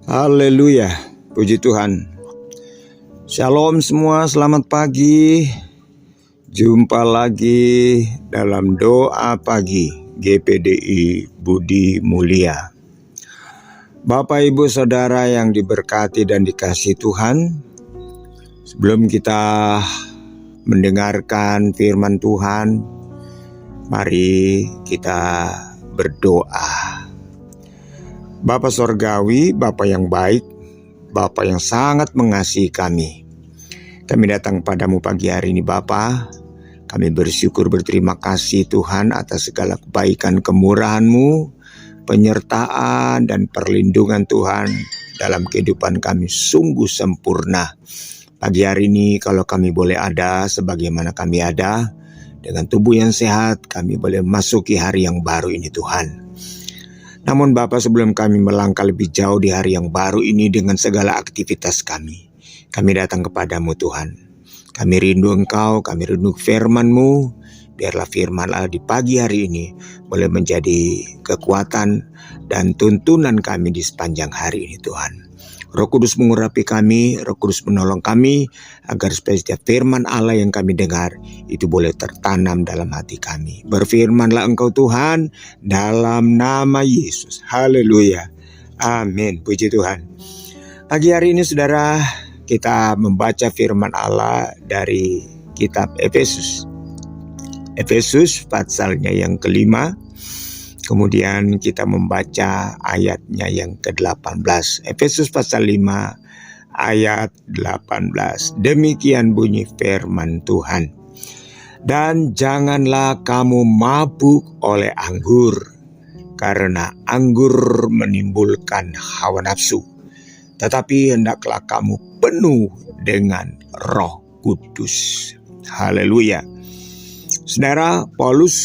Haleluya, puji Tuhan. Shalom semua, selamat pagi. Jumpa lagi dalam doa pagi GPDI Budi Mulia. Bapak Ibu Saudara yang diberkati dan dikasihi Tuhan, sebelum kita mendengarkan firman Tuhan, mari kita berdoa. Bapa Sorgawi, Bapa yang baik, Bapa yang sangat mengasihi kami. Kami datang padamu pagi hari ini Bapa. Kami bersyukur berterima kasih Tuhan atas segala kebaikan kemurahan-Mu, penyertaan dan perlindungan Tuhan dalam kehidupan kami sungguh sempurna. Pagi hari ini kalau kami boleh ada sebagaimana kami ada, dengan tubuh yang sehat kami boleh masuki hari yang baru ini Tuhan. Namun Bapa, sebelum kami melangkah lebih jauh di hari yang baru ini dengan segala aktivitas kami datang kepadamu Tuhan. Kami rindu Engkau, kami rindu firman-Mu. Biarlah firman Allah di pagi hari ini boleh menjadi kekuatan dan tuntunan kami di sepanjang hari ini Tuhan. Roh Kudus mengurapi kami, Roh Kudus menolong kami agar supaya setiap firman Allah yang kami dengar itu boleh tertanam dalam hati kami. Berfirmanlah Engkau Tuhan dalam nama Yesus. Haleluya. Amin. Puji Tuhan. Pagi hari ini saudara, kita membaca firman Allah dari kitab Efesus. Efesus pasalnya yang kelima. Kemudian kita membaca ayatnya yang ke-18. Efesus pasal 5 ayat 18. Demikian bunyi firman Tuhan. Dan janganlah kamu mabuk oleh anggur, karena anggur menimbulkan hawa nafsu. Tetapi hendaklah kamu penuh dengan Roh Kudus. Haleluya. Saudara, Paulus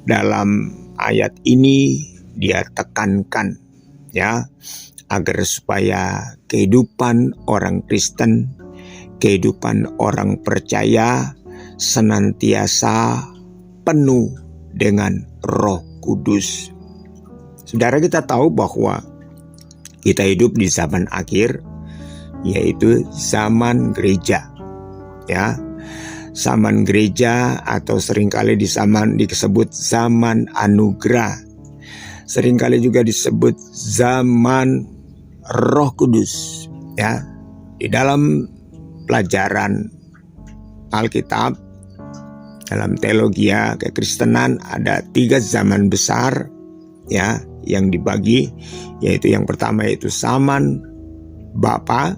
dalam ayat ini dia tekankan ya, agar supaya kehidupan orang Kristen, kehidupan orang percaya senantiasa penuh dengan Roh Kudus. Saudara, kita tahu bahwa kita hidup di zaman akhir, yaitu zaman gereja ya. Zaman gereja atau seringkali disebut zaman anugerah. Seringkali juga disebut zaman Roh Kudus ya. Di dalam pelajaran Alkitab, dalam teologi kekristenan ada 3 zaman besar ya yang dibagi, yaitu yang pertama yaitu zaman Bapa,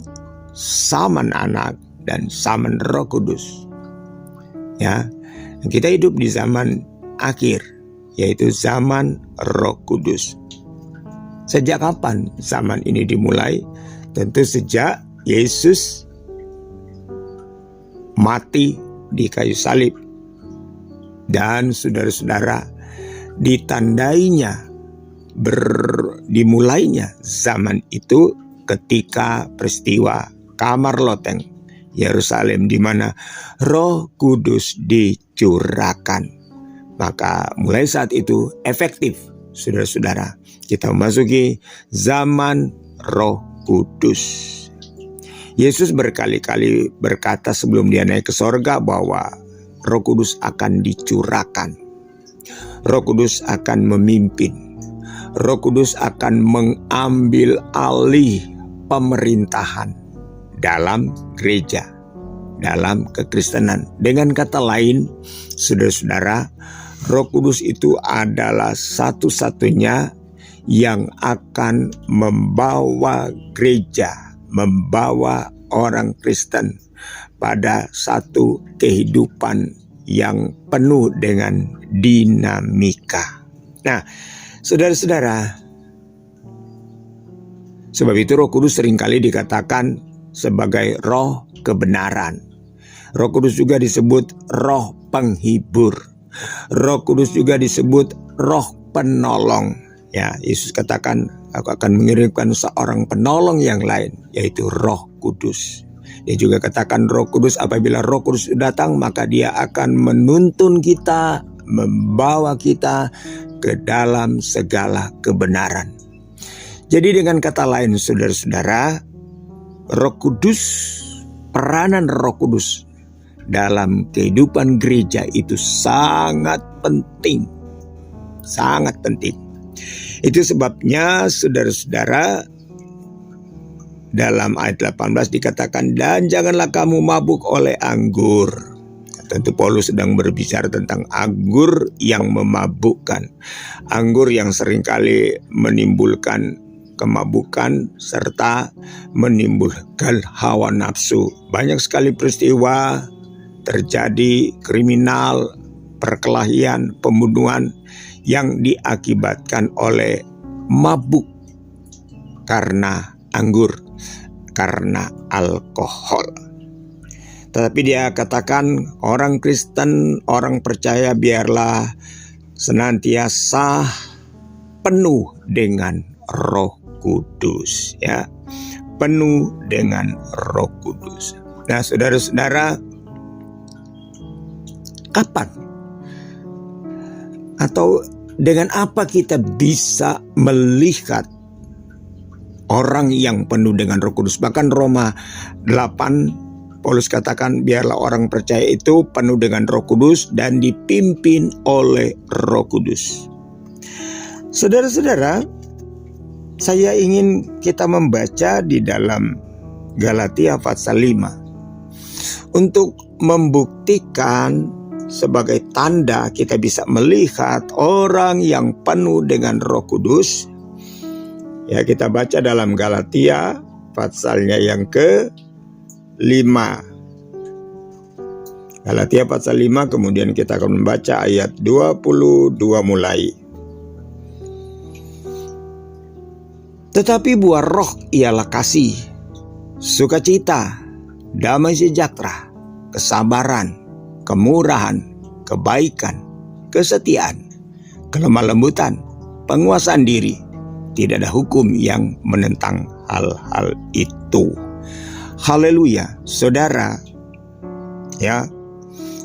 zaman Anak, dan zaman Roh Kudus. Ya, kita hidup di zaman akhir, yaitu zaman Roh Kudus. Sejak kapan zaman ini dimulai? Tentu sejak Yesus mati di kayu salib. Dan saudara-saudara, dimulainya zaman itu ketika peristiwa Kamar Loteng Yerusalem, di mana Roh Kudus dicurahkan. Maka mulai saat itu efektif, saudara-saudara, kita memasuki zaman Roh Kudus. Yesus berkali-kali berkata sebelum dia naik ke sorga bahwa Roh Kudus akan dicurahkan. Roh Kudus akan memimpin. Roh Kudus akan mengambil alih pemerintahan dalam gereja, dalam kekristenan. Dengan kata lain, saudara-saudara, Roh Kudus itu adalah satu-satunya yang akan membawa gereja, membawa orang Kristen pada satu kehidupan yang penuh dengan dinamika. Nah, saudara-saudara, sebab itu Roh Kudus seringkali dikatakan sebagai roh kebenaran. Roh Kudus juga disebut roh penghibur. Roh Kudus juga disebut roh penolong. Ya, Yesus katakan, aku akan mengirimkan seorang penolong yang lain, yaitu Roh Kudus. Dia juga katakan Roh Kudus, apabila Roh Kudus datang, maka dia akan menuntun kita, membawa kita ke dalam segala kebenaran. Jadi dengan kata lain saudara-saudara, Roh Kudus, peranan Roh Kudus dalam kehidupan gereja itu sangat penting. Sangat penting. Itu sebabnya saudara-saudara, dalam ayat 18 dikatakan, dan janganlah kamu mabuk oleh anggur. Tentu Paulus sedang berbicara tentang anggur yang memabukkan. Anggur yang seringkali menimbulkan kemabukan serta menimbulkan hawa nafsu. Banyak sekali peristiwa terjadi, kriminal, perkelahian, pembunuhan yang diakibatkan oleh mabuk karena anggur, karena alkohol. Tetapi dia katakan orang Kristen, orang percaya biarlah senantiasa penuh dengan Roh Kudus, ya, penuh dengan Roh Kudus. Nah, saudara-saudara, kapan atau dengan apa kita bisa melihat orang yang penuh dengan Roh Kudus? Bahkan Roma 8 Paulus katakan biarlah orang percaya itu penuh dengan Roh Kudus dan dipimpin oleh Roh Kudus. Saudara-saudara, saya ingin kita membaca di dalam Galatia pasal 5 untuk membuktikan sebagai tanda kita bisa melihat orang yang penuh dengan Roh Kudus. Ya, kita baca dalam Galatia pasalnya yang ke-5. Galatia pasal 5, kemudian kita akan membaca ayat 22 mulai. Tetapi buah roh ialah kasih, sukacita, damai sejahtera, kesabaran, kemurahan, kebaikan, kesetiaan, kelemah lembutan, penguasaan diri. Tidak ada hukum yang menentang hal-hal itu. Haleluya, saudara. Ya,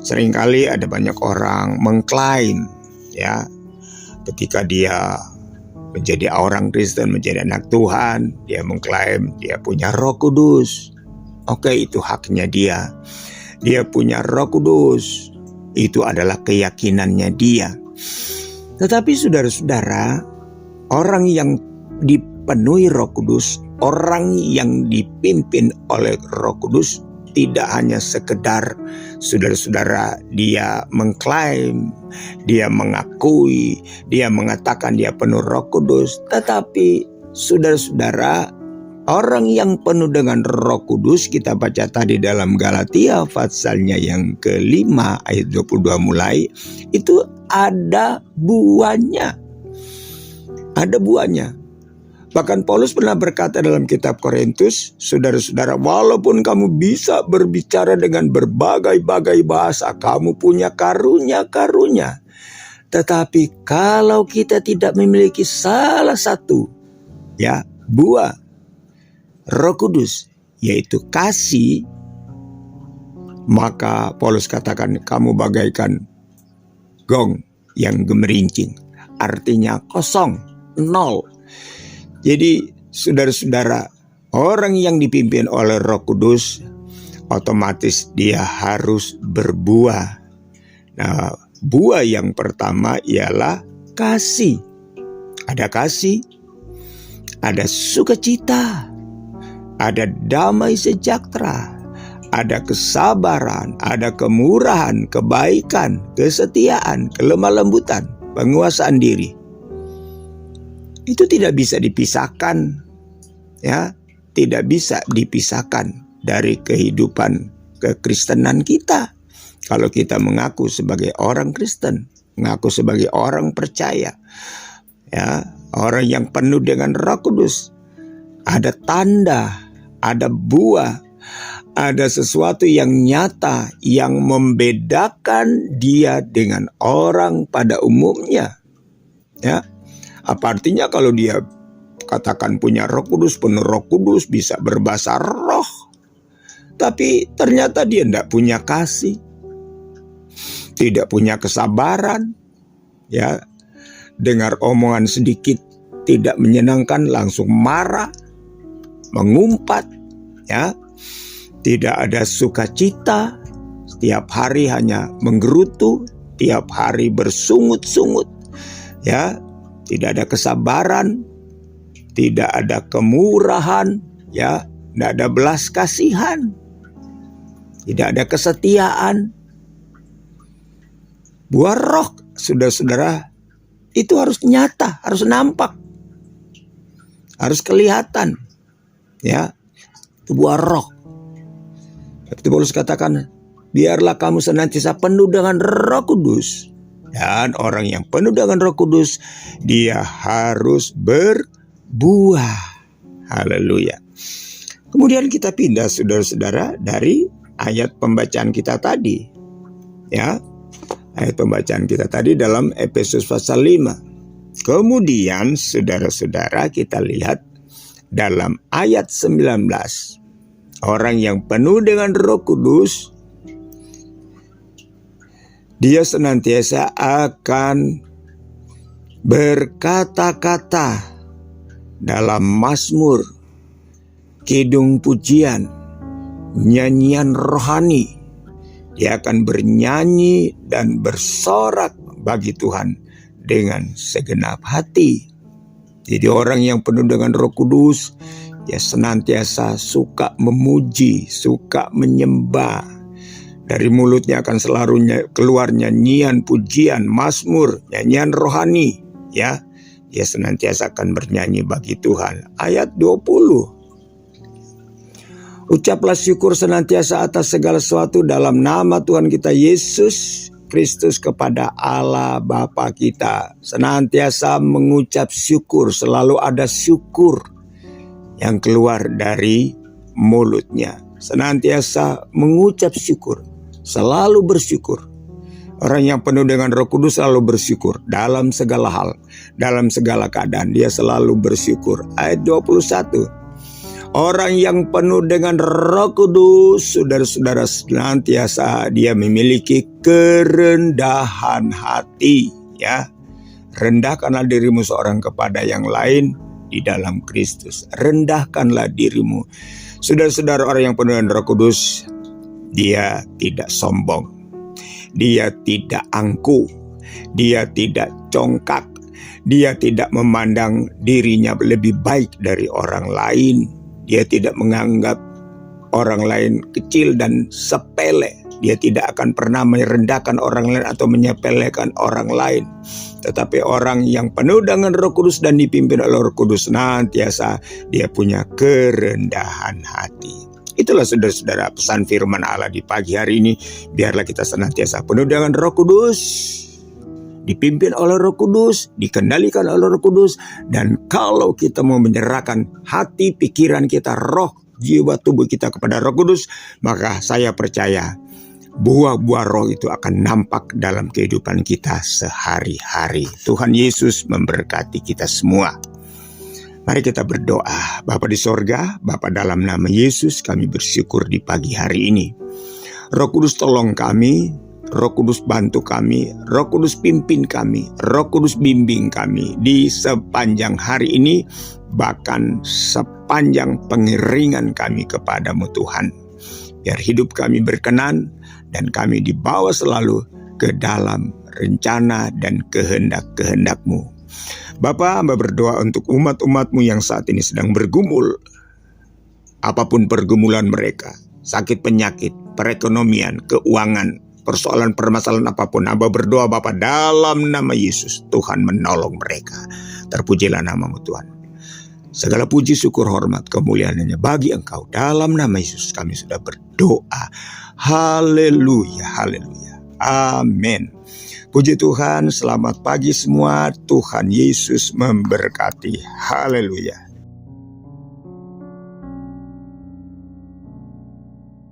seringkali ada banyak orang mengklaim, ya, ketika dia menjadi orang Kristen, menjadi anak Tuhan, dia mengklaim dia punya Roh Kudus. Oke, itu haknya dia. Dia punya Roh Kudus. Itu adalah keyakinannya dia. Tetapi saudara-saudara, orang yang dipenuhi Roh Kudus, orang yang dipimpin oleh Roh Kudus, tidak hanya sekedar saudara-saudara dia mengklaim, dia mengakui, dia mengatakan dia penuh Roh Kudus, tetapi saudara-saudara, orang yang penuh dengan Roh Kudus, kita baca tadi dalam Galatia pasalnya yang ke-5 ayat 22 mulai, itu ada buahnya. Ada buahnya. Bahkan Paulus pernah berkata dalam kitab Korintus, saudara-saudara, walaupun kamu bisa berbicara dengan berbagai-bagai bahasa, kamu punya karunia-karunia, tetapi kalau kita tidak memiliki salah satu, ya, buah Roh Kudus, yaitu kasih, maka Paulus katakan kamu bagaikan gong yang gemerincing, artinya kosong, nol. Jadi saudara-saudara, orang yang dipimpin oleh Roh Kudus otomatis dia harus berbuah. Nah, buah yang pertama ialah kasih. Ada kasih, ada sukacita, ada damai sejahtera, ada kesabaran, ada kemurahan, kebaikan, kesetiaan, kelemah lembutan, penguasaan diri. Itu tidak bisa dipisahkan, ya, tidak bisa dipisahkan dari kehidupan kekristenan kita. Kalau kita mengaku sebagai orang Kristen, mengaku sebagai orang percaya, ya, orang yang penuh dengan Roh Kudus, ada tanda, ada buah, ada sesuatu yang nyata yang membedakan dia dengan orang pada umumnya, ya. Apa artinya kalau dia katakan punya Roh Kudus, penuh Roh Kudus, bisa berbahasa roh, tapi ternyata dia tidak punya kasih, tidak punya kesabaran, ya, dengar omongan sedikit tidak menyenangkan langsung marah, mengumpat, ya. Tidak ada sukacita, setiap hari hanya menggerutu, tiap hari bersungut-sungut, ya. Tidak ada kesabaran, tidak ada kemurahan, ya. Tidak ada belas kasihan, tidak ada kesetiaan. Buah roh, saudara-saudara, itu harus nyata, harus nampak, harus kelihatan, ya. Itu buah roh. Seperti Paulus katakan, biarlah kamu senantiasa penuh dengan Roh Kudus. Dan orang yang penuh dengan Roh Kudus, dia harus berbuah. Haleluya. Kemudian kita pindah, saudara-saudara, dari ayat pembacaan kita tadi, ya. Ayat pembacaan kita tadi dalam Efesus pasal 5. Kemudian saudara-saudara, kita lihat dalam ayat 19. Orang yang penuh dengan Roh Kudus, dia senantiasa akan berkata-kata dalam mazmur, kidung pujian, nyanyian rohani. Dia akan bernyanyi dan bersorak bagi Tuhan dengan segenap hati. Jadi orang yang penuh dengan Roh Kudus, dia senantiasa suka memuji, suka menyembah. Dari mulutnya akan selalu keluar nyanyian, pujian, mazmur, nyanyian rohani, ya. Dia senantiasa akan bernyanyi bagi Tuhan. Ayat 20. Ucaplah syukur senantiasa atas segala sesuatu dalam nama Tuhan kita Yesus Kristus kepada Allah Bapa kita. Senantiasa mengucap syukur, selalu ada syukur yang keluar dari mulutnya. Senantiasa mengucap syukur, selalu bersyukur. Orang yang penuh dengan Roh Kudus selalu bersyukur dalam segala hal, dalam segala keadaan. Dia selalu bersyukur. Ayat 21. Orang yang penuh dengan Roh Kudus, saudara-saudara, senantiasa dia memiliki kerendahan hati, ya. Rendahkanlah dirimu seorang kepada yang lain di dalam Kristus. Rendahkanlah dirimu. Saudara-saudara, orang yang penuh dengan Roh Kudus, dia tidak sombong, dia tidak angkuh, dia tidak congkak, dia tidak memandang dirinya lebih baik dari orang lain. Dia tidak menganggap orang lain kecil dan sepele. Dia tidak akan pernah merendahkan orang lain atau menyepelekan orang lain. Tetapi orang yang penuh dengan Roh Kudus dan dipimpin oleh Roh Kudus, senantiasa dia punya kerendahan hati. Itulah saudara-saudara pesan firman Allah di pagi hari ini. Biarlah kita senantiasa penuh dengan Roh Kudus, dipimpin oleh Roh Kudus, dikendalikan oleh Roh Kudus. Dan kalau kita mau menyerahkan hati, pikiran kita, roh, jiwa, tubuh kita kepada Roh Kudus, maka saya percaya buah-buah roh itu akan nampak dalam kehidupan kita sehari-hari. Tuhan Yesus memberkati kita semua. Mari kita berdoa. Bapa di sorga, Bapa dalam nama Yesus, kami bersyukur di pagi hari ini. Roh Kudus tolong kami, Roh Kudus bantu kami, Roh Kudus pimpin kami, Roh Kudus bimbing kami di sepanjang hari ini, bahkan sepanjang pengiringan kami kepadamu Tuhan. Biar hidup kami berkenan dan kami dibawa selalu ke dalam rencana dan kehendak-kehendak-Mu. Bapa, hamba berdoa untuk umat-umat-Mu yang saat ini sedang bergumul, apapun pergumulan mereka, sakit penyakit, perekonomian, keuangan, persoalan permasalahan apapun, hamba berdoa Bapa dalam nama Yesus, Tuhan menolong mereka. Terpujilah nama-Mu Tuhan. Segala puji, syukur, hormat, kemuliaan hanya bagi Engkau. Dalam nama Yesus kami sudah berdoa. Haleluya, haleluya. Amin. Puji Tuhan, selamat pagi semua. Tuhan Yesus memberkati. Haleluya.